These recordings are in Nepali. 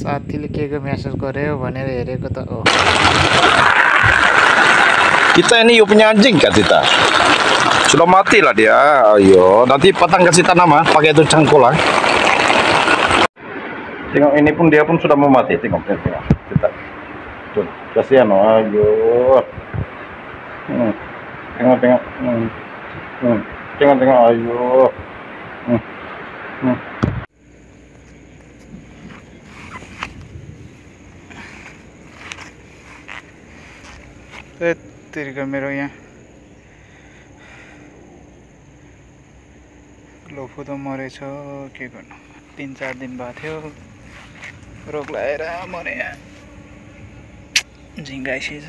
साथीले के मेसेज गर्यो भनेर हेरेको त हो। Kita ini you punya anjing kan kita? Sudah mati lah dia. Ayo, nanti patang kasih tanam pakai itu cangkul lah. Tengok ini pun dia pun sudah mau mati. Tengok. Kita. Tuh, kasihan oh. Ayo. Tengok. Tengok ayo. तेरिका मेरो यहाँ लोफो त मरेछ के गर्नु 3-4 दिन भएको थियो रोग लागेर मरे यहाँ झिंगाइसकेछ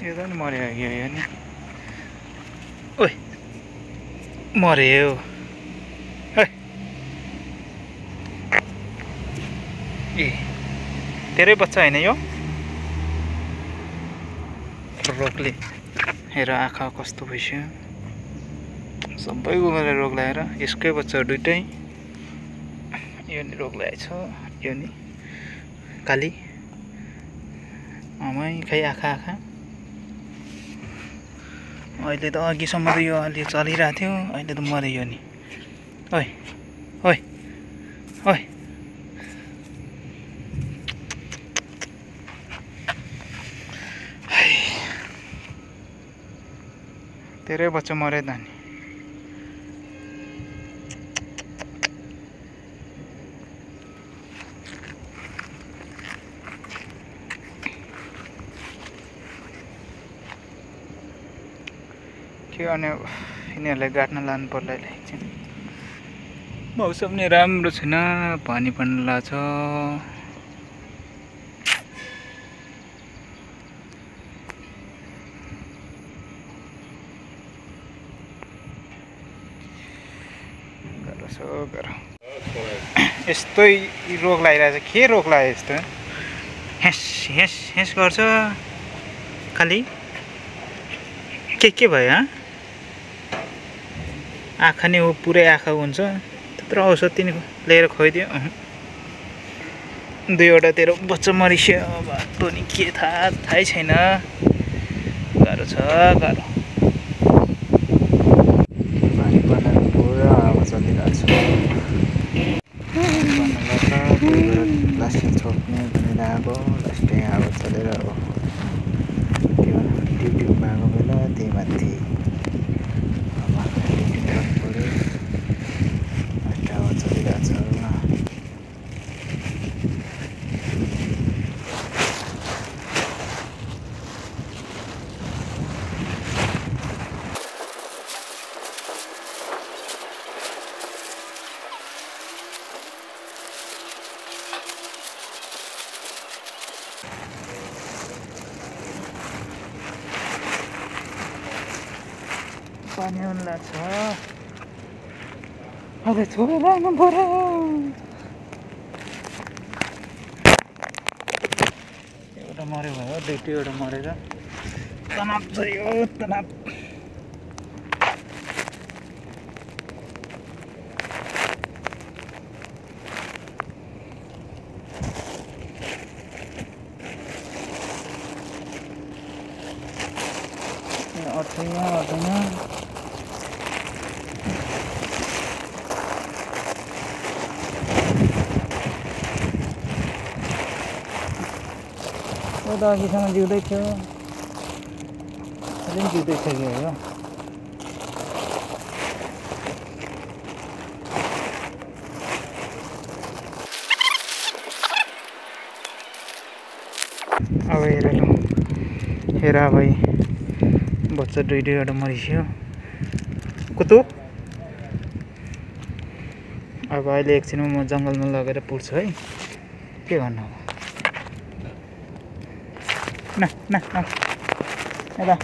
यो त नि मर्यो यो नि ओइ मर्यो ए तेरै बच्चा हैन यो रोगले हेर आँखा कस्तो भइसक्यो सबैको गएर रोग लागेर यसकै बच्चा दुईटै यो नि रोग लागेछ यो नि काली आमै खै आँखा अहिले त अघिसम्म त यो अलि चलिरहेको थियो अहिले त मर्यो यो नि ओइ तेरै बच्चा मर्यो त नि के गर्ने यिनीहरूलाई गाड्न लानु पर्ला एकछिन मौसम नि राम्रो छैन पानी पनि लाग्छ यस्तै रोग लागिरहेछ के रोग लाग्यो यस्तो हेस गर्छ खालि के भयो आँखा नि पुरै आँखा हुन्छ त्यत्रो औषध तिनी लिएर खुवाइदियो दुईवटा तेरो बच्चा मरिस्यो बाटो नि के थाहै छैन गाह्रो छ गाह्रो पानी पर्न पुरा हावा चलिरहेको छ प्लास्टिक छोप्ने भनेर आएको लास्टै हावा चलेर हो के भन्नु ड्युटीमा आएको बेला त्यही माथि हावा चलिरहेको छ पानी आउनु लाग्छ अहिले छोडेर आउनु पर्यो एउटा मर्यो भयो दुईवटा मरेर तनाव छ यो तनाव अट्दैन त अघिसम्म जिउँदै थियो अहिले पनि जिउँदै छ कि हो अब हेर भाइ बच्चा दुईवटा मरिस्यो कुतु अब अहिले एकछिनमा म जङ्गलमा लगेर पुर्छु है के गर्नु न यता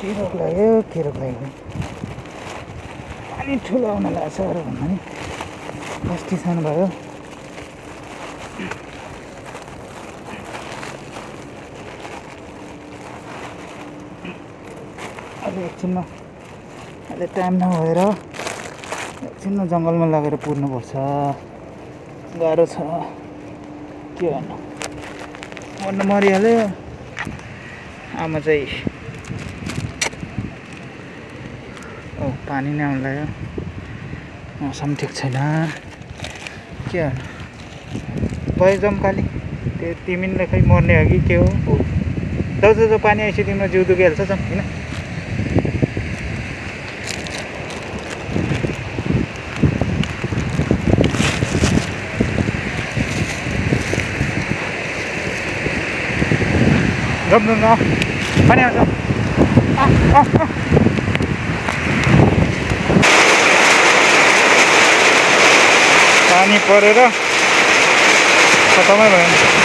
के रोग लाग्यो पानी ठुलो आउन लाग्छ अरू भन्दा नि कस्तो सानो भयो अहिले एकछिनमा अहिले टाइम नभएर एकछिनमा जङ्गलमा लगेर पुर्नुपर्छ गाह्रो छ के भन्नु मर्नु मरिहाल्यो आमा चाहिँ पानी नै आउनु लाग्यो मौसम ठिक छैन के गर्नु भयो जम्काली त्यो तिमीले खै मर्ने हो कि के हो जब पानी आएपछि तिम्रो जिउ दुखिहाल्छ जम होइन जम पानी आउँछ पानी परेर खतमै भयो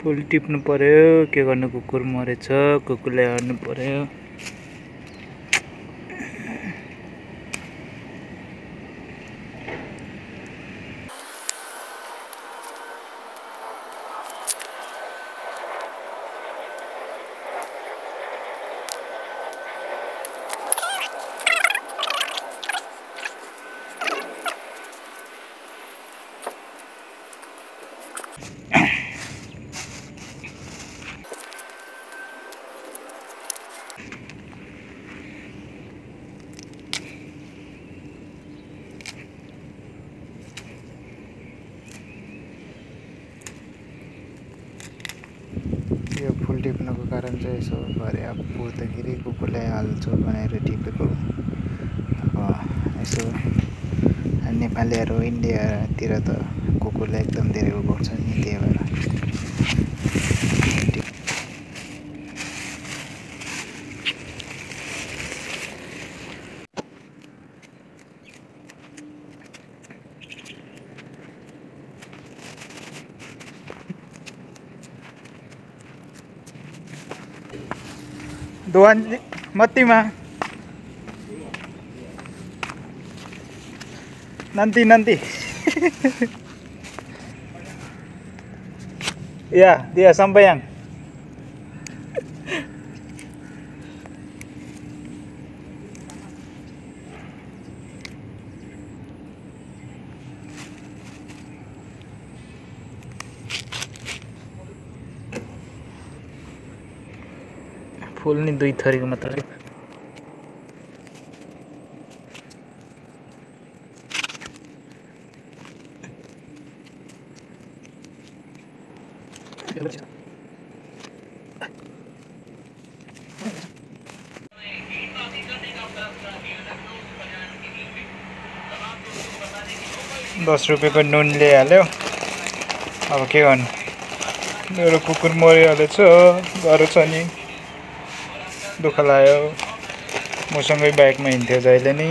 फुल टिप्नु पर्यो के गर्नु कुकुर मरेछ कुकुरलाई हार्नु पर्यो यो फुल टिप्नुको कारण चाहिँ यसो भरे अब पुर्दाखेरि कुकुरलाई हाल्छु भनेर टिपेको अब यसो नेपालीहरू इन्डियातिर त कुकुरलाई एकदम धेरै उगाउँछ नि त्यही भएर दोन मत्तीमा nanti ya dia sampai yang फुल नि दुई थरीको मात्रै 10 रुपैयाँको नुन ल्याइहाल्यो अब के गर्नु मेरो कुकुर मरिहालेछ गाह्रो छ नि दुःख लाग्यो मसँगै बाइकमा हिँड्थ्यो जहिले नि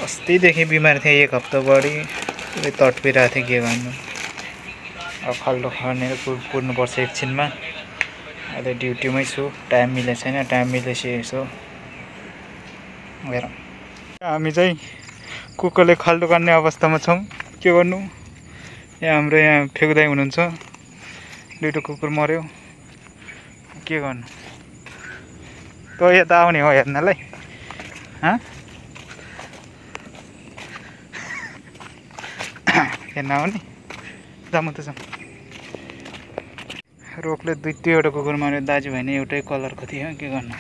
अस्तिदेखि बिमार थिएँ एक हप्ता बढी तडपिरहेको थिएँ के गर्नु अब खाल्डो खनेर कुर्नुपर्छ एकछिनमा अहिले ड्युटीमै छु टाइम मिलेको छैन टाइम मिलेपछि यसो हेरौँ हामी चाहिँ कुकुरले खाल्डो गर्ने अवस्थामा छौँ के गर्नु यहाँ हाम्रो यहाँ फेकुदाइ हुनुहुन्छ दुईटा कुकुर मर्यो के गर्नु त यता आउने हो हेर्नलाई हेर्न आउने जाम त जाम रोगले दुईवटा कुकुर मर्यो दाजुभाइ नै एउटै कलरको थियो के गर्नु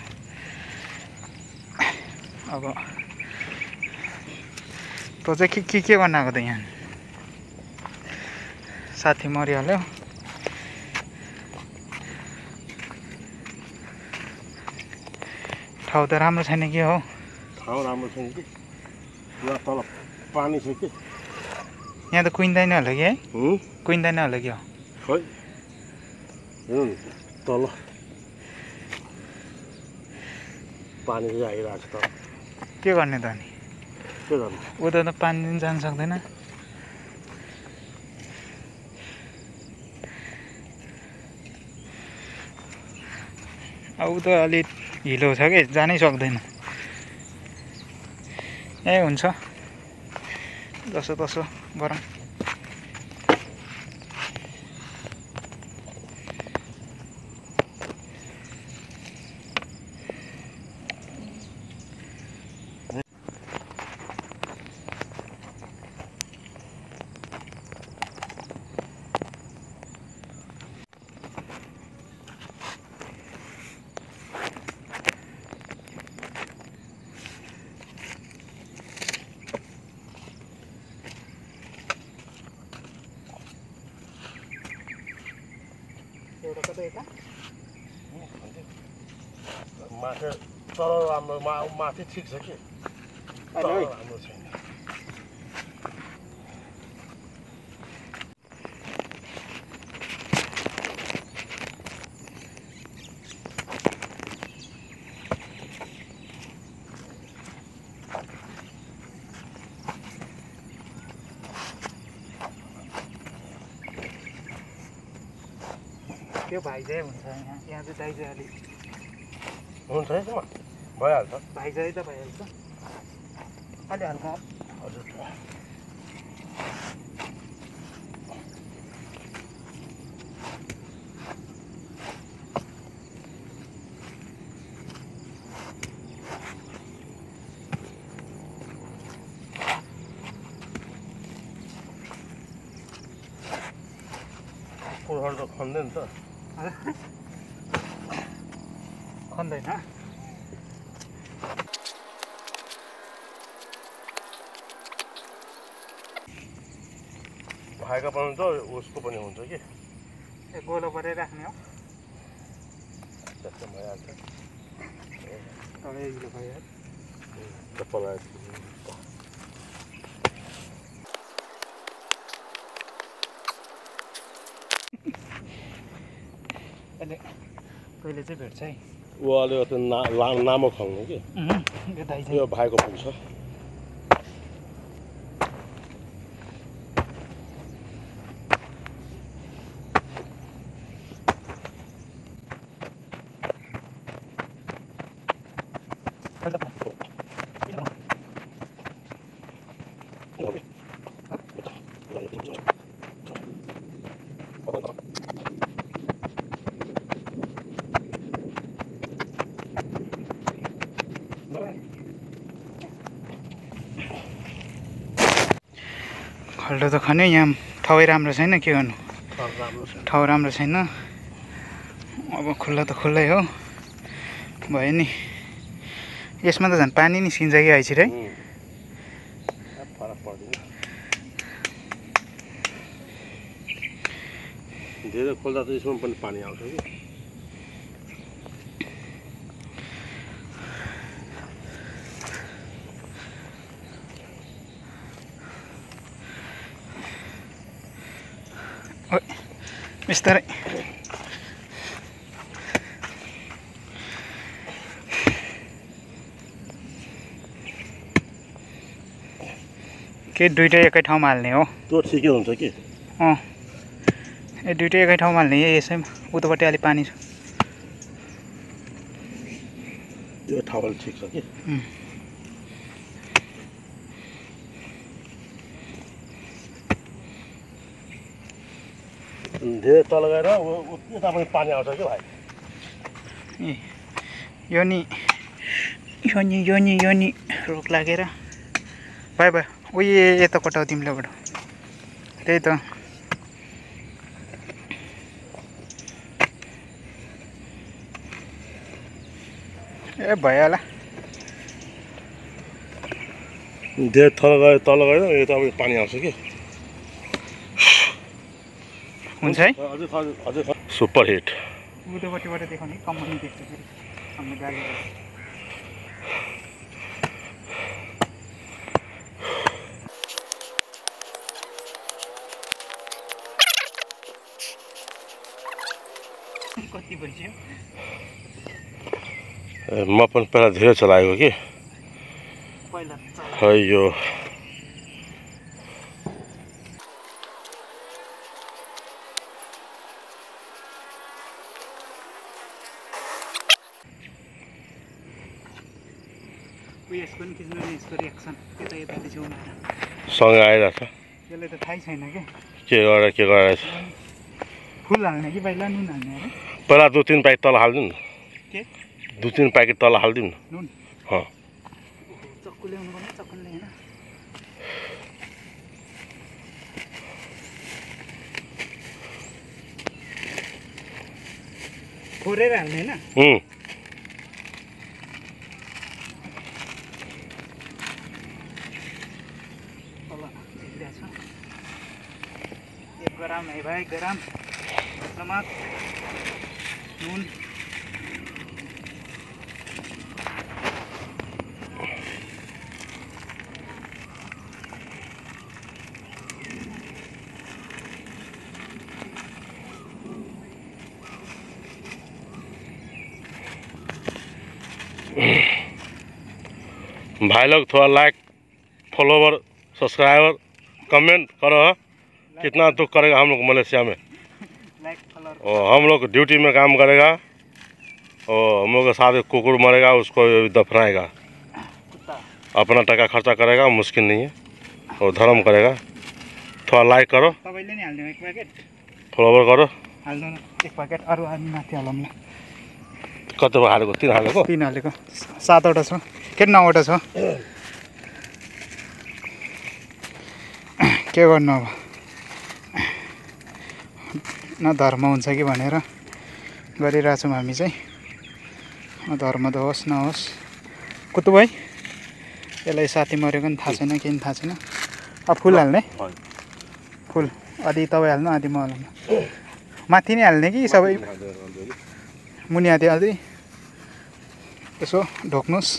अब तँ चाहिँ के गर्न आएको त यहाँ साथी मरिहाल्यो ठाउँ त राम्रो छैन के हो ठाउँ राम्रो छैन कि यहाँ तल पानी छ कि यहाँ त कुइँदैन होला कि है हुँ कुइँदैन होला कि खै तल पानी चाहिँ आइरहेको छ त के गर्ने त अनि के गर्नु उता त पानी पनि जान सक्दैन अब त अलिक हिलो छ कि जानै सक्दैन ए हुन्छ जसो तसो गरौँ माथि तर राम्रो माथि ठिक छ कि तर राम्रो छैन त्यो भाइजै हुन्छ यहाँ चाहिँ दाइजै अलिक हुन्छ यसमा भइहाल्छ भाइजै त भइहाल्छ अलि हल्का हजुर कुरहरू त खन्दैन त खन्दैन भाइको पनि त उसको पनि हुन्छ कि ए गोलो परेर राख्ने हो त्यस्तो भइहाल्छ हिलो भयो चप्पल कहिले चाहिँ भेट्छ है ऊ अलिकति लामो खाउनु कि यो दाइ यो भाइको पुग्छ खल्डो त खन्यो यहाँ ठाउँ राम्रो छैन के गर्नु ठाउँ राम्रो छैन अब खुल्ला त खुल्लै हो भयो नि यसमा त झन् पानी निस्किन्छ कि आइछिर है फरक पर्दैन धेरै खोल्दा त यसमा पनि पानी आउँछ कि बिस्तारै के दुइटै एकै ठाउँमा हाल्ने हो त्यो ठिकै हुन्छ कि ए दुइटै एकै ठाउँमा हाल्ने यसैमा उतापट्टि अलिक पानी छ त्यो ठाउँ ठिक छ कि धेरै तल गएर उता पनि पानी आउँछ कि भाइ ए यो नि रोग लागेर भयो भयो उयो यता कटाउ तिमीलेबाट त्यही त ए भइहाल्ला धेरै तल गएर यता पनि पानी आउँछ कि हुन्छ है अझै सुपर हिट उतापट्टिबाट देखाउने कम्पनी देख्छ फेरि हाम्रो गाडी कति भइसक्यो म पनि पहिला धेरै चलाएको कि पहिला अयो यसको पनि खिच्नु नि यसको रिएक्सन यता यताले छेउमा आएर सँग आइरहेछ त्यसलाई त थाहै छैन क्या के गरेर फुल हाल्ने कि पहिला नुन हाल्ने अरे पहिला 2-3 प्याकेट तल हालिदिउँ न के 2-3 प्याकेट तल हालिदिउँ न नुन चक्कु ल्याउनु पर्ने चक्कुले होइन खोरेर हाल्ने होइन ग्राम है भाई ग्राम नमक नून भाई लोग थोड़ा लाइक फॉलोवर सब्सक्राइबर कमेंट करो कितना दुख करेगा हम लोग मलेशिया में और हम लोग ड्यूटी में काम करेगा और हम लोग के साथ एक कुकुर मरेगा उसको दफनाएगा अपना टका खर्चा करेगा मुश्किल नहीं है और धर्म करेगा थोड़ा लाइक करो फॉलोवर करो एक पैकेट अरू अनि माथि हालौँला कतिमा हालेको 3 हालेको 3 हालेको 7वटा छ के 9वटा छ के गर्नु अब न धर्म हुन्छ कि भनेर गरिरहेछौँ हामी चाहिँ धर्म त होस् नहोस् कुतु भाइ यसलाई साथी मरेको नि थाहा छैन किन थाहा छैन अब फुल हाल्ने फुल आधी तपाईँ हाल्नु आधी म हाल्नु माथि नै हाल्ने कि सबै मुनि आधी आधी यसो ढोक्नुहोस्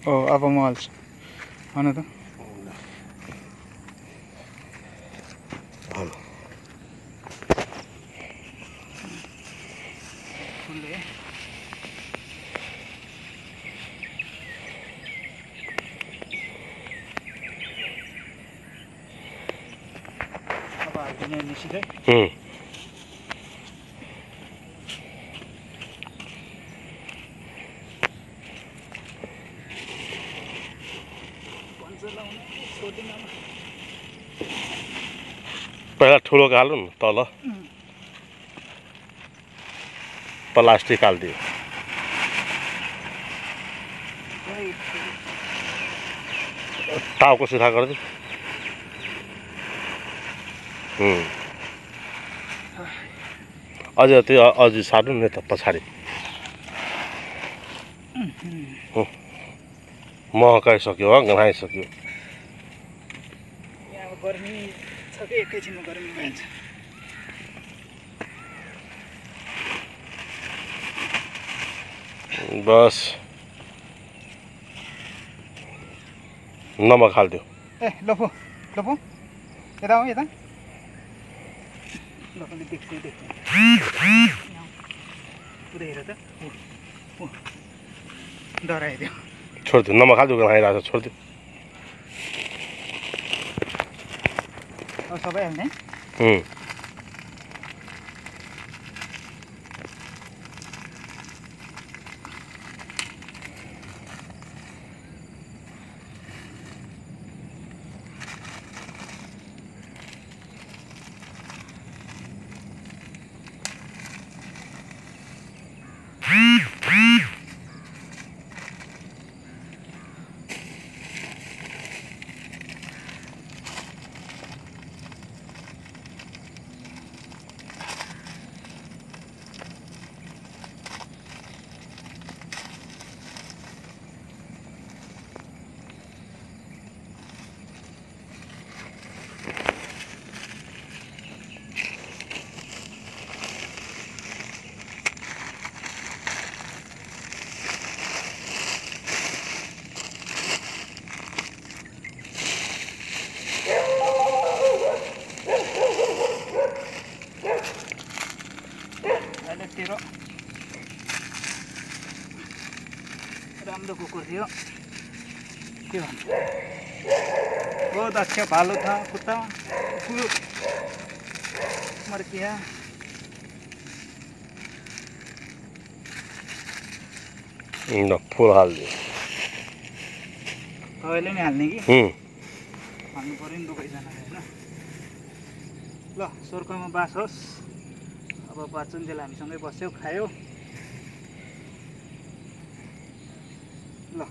अब म हाल्छु भन त पहिला ठुलो हाल्नु न तल प्लास्टिक हालिदियो टाउको सिधा गरिदियो अझै त्यो अझै सार्नु नि त पछाडि महकाइसक्यो हो गनाइसक्यो गर्मी छ कि एकैछिनमा गर्मी भइन्छ बस नमक हालिदियो ए लफो लफो यता हो यता लफोले देख्छु देख्छु पुरै हेर त डराइदियो छोडिदियो नमक हालिदियो गनाइरहेको छ छोडिदियो अब सबै हाल्ने तेरो राम्रो कुकुर थियो के भन्छ ओ दक्ष भालु था कुत्ता कुकुर मर्किया ल फुल हाल्दियो तपाईँले नि हाल्ने कि हाल्नु पऱ्यो नि दुवैजनाले होइन ल स्वर्गमा बास होस् अब बाँचुन्जेल हामीसँगै बस्यो खायो ल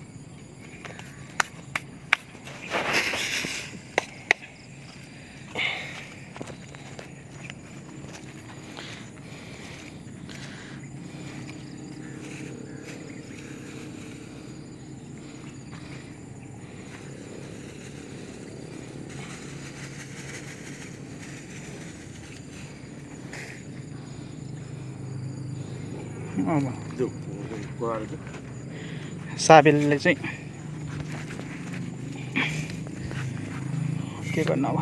साबेलले चाहिँ के गर्नु अब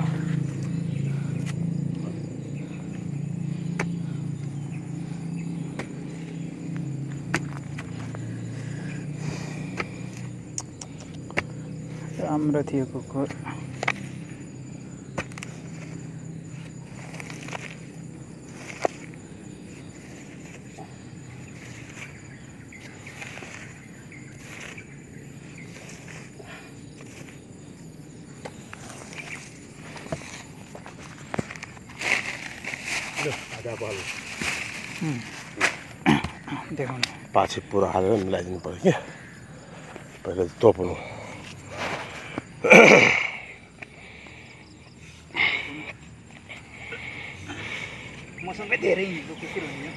राम्रो थियो कुकुर देखाउनु पछि पुरा हालेर मिलाइदिनु पर्यो कि पहिला तोप्नु मसँगै धेरै हिँडेको कुकुर हो नि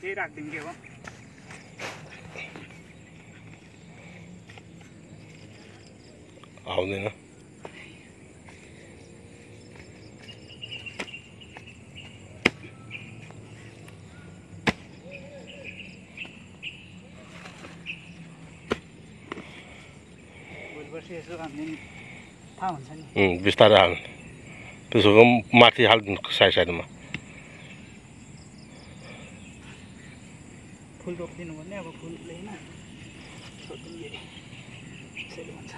त्यही राखिदिउँ के हो आउँदैन भोलिपर्सि यसो हामीले थाहा हुन्छ नि बिस्तारै हाल्नु त्यसो माथि हालिदिनु साइड साइडमा फुल रोपिदिनु भने अब फुलले होइन त्यसैले हुन्छ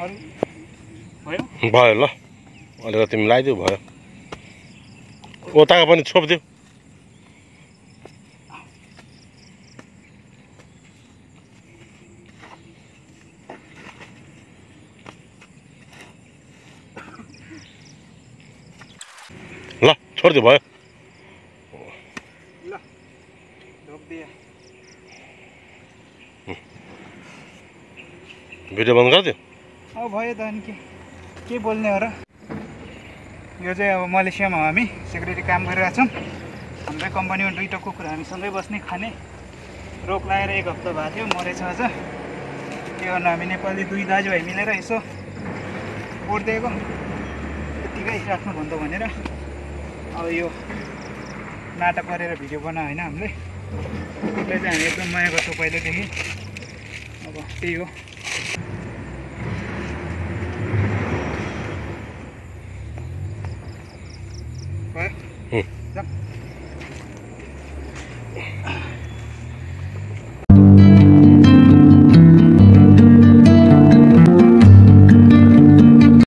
अरू भयो भयो ल अलिकति मिलाइदियो भयो ओताको पनि छोपिदियो ल छोडिदियो भयो ल ढोकिदिए भिडियो बन्द गरिदियो अब भयो त अनि के बोल्ने हो र यो चाहिँ अब मलेसियामा हो हामी सेक्युरिटी काम गरिरहेको छौँ हाम्रै कम्पनीमा दुईवटा कुकुर हामीसँगै बस्ने खाने रोग लगाएर 1 हप्ता भएको थियो मरेछ अझ के गर्नु हामी नेपाली दुई दाजुभाइ मिलेर यसो पोर्दिएको यत्तिकै राख्नु भन्दा भनेर अब यो नाटक गरेर भिडियो बनायो होइन हामीले त्यसलाई चाहिँ हामी एकदम माया गर्छौँ पहिल्यैदेखि अब त्यही हो भयो